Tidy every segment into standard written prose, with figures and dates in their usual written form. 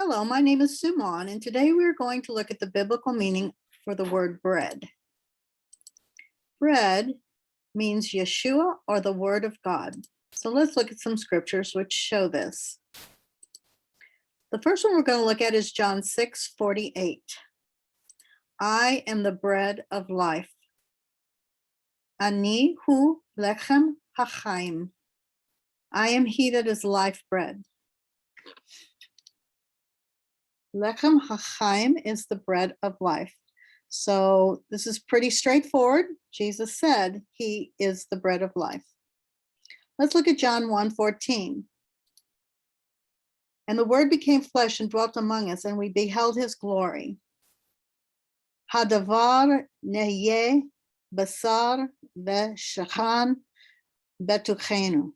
Hello, my name is Suman, and today we're going to look at the biblical meaning for the word bread. Bread means Yeshua or the Word of God. So let's look at some scriptures which show this. The first one we're going to look at is John 6:48. I am the bread of life. Ani hu lechem hachaim. I am he that is life bread. Lechem hachaim is the bread of life. So this is pretty straightforward. Jesus said he is the bread of life. Let's look at John 1:14. And the word became flesh and dwelt among us, and we beheld his glory. Hadavar nehye basar v'shachan betuchenu.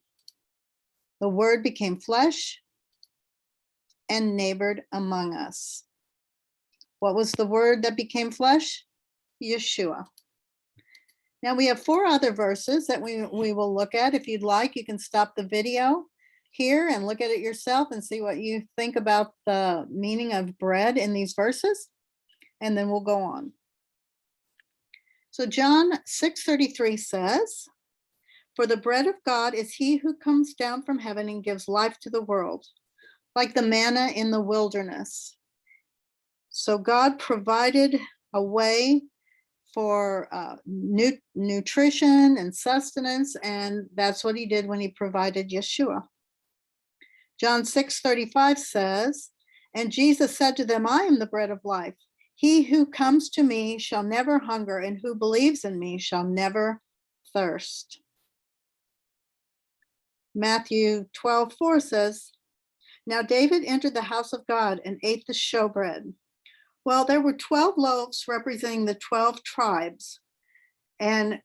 The word became flesh and neighbored among us. What was the word that became flesh? Yeshua. Now we have 4 other verses that we will look at. If you'd like, you can stop the video here and look at it yourself and see what you think about the meaning of bread in these verses, and then we'll go on. So John 6:33 says, "For the bread of God is he who comes down from heaven and gives life to the world, like the manna in the wilderness." So God provided a way for nutrition and sustenance, and that's what he did when he provided Yeshua. John 6:35 says, "And Jesus said to them, I am the bread of life. He who comes to me shall never hunger, and who believes in me shall never thirst." Matthew 12:4 says, "Now David entered the house of God and ate the showbread." Well, there were 12 loaves representing the 12 tribes. And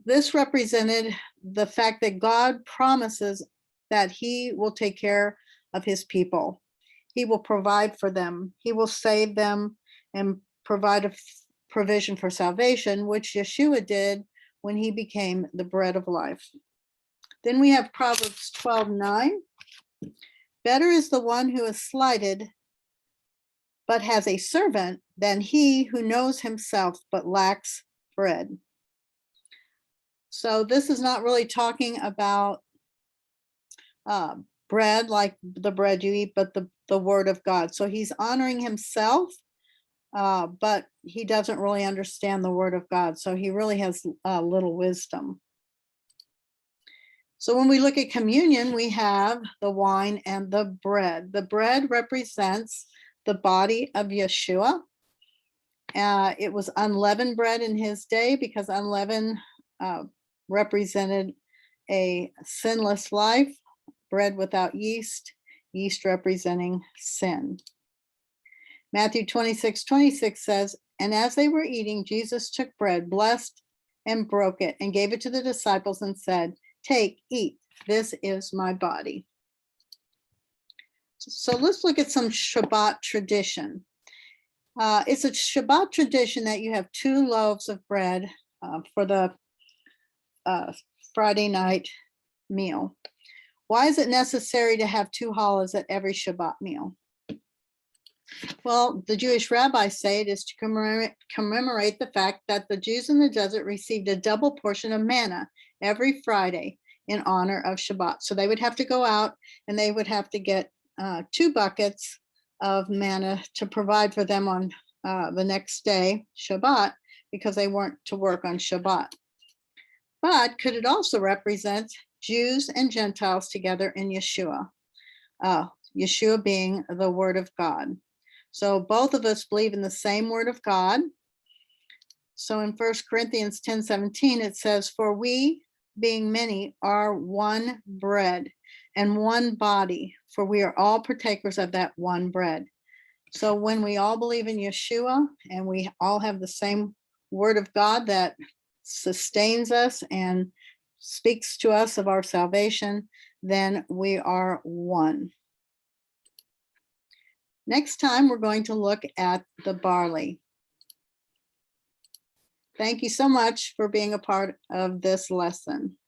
this represented the fact that God promises that he will take care of his people. He will provide for them. He will save them and provide a provision for salvation, which Yeshua did when he became the bread of life. Then we have Proverbs 12:9. "Better is the one who is slighted but has a servant than he who knows himself but lacks bread." So this is not really talking about bread like the bread you eat, but the word of God. So he's honoring himself, but he doesn't really understand the word of God. So he really has little wisdom. So when we look at communion, we have the wine and the bread. The bread represents the body of Yeshua. It was unleavened bread in his day because unleavened represented a sinless life, bread without yeast, yeast representing sin. Matthew 26:26 says, "And as they were eating, Jesus took bread, blessed and broke it, and gave it to the disciples and said, 'Take, eat, this is my body.'" So let's look at some Shabbat tradition. It's a Shabbat tradition that you have 2 loaves of bread for the Friday night meal. Why is it necessary to have 2 challahs at every Shabbat meal? Well, the Jewish rabbis say it is to commemorate the fact that the Jews in the desert received a double portion of manna every Friday in honor of Shabbat. So they would have to go out and they would have to get 2 buckets of manna to provide for them on the next day, Shabbat, because they weren't to work on Shabbat. But could it also represent Jews and Gentiles together in Yeshua? Yeshua being the word of God. So both of us believe in the same word of God. So in 1 Corinthians 10:17, it says, "For we, being many, are one bread and one body, for we are all partakers of that one bread." So when we all believe in Yeshua and we all have the same word of God that sustains us and speaks to us of our salvation, then we are one. Next time, we're going to look at the barley. Thank you so much for being a part of this lesson.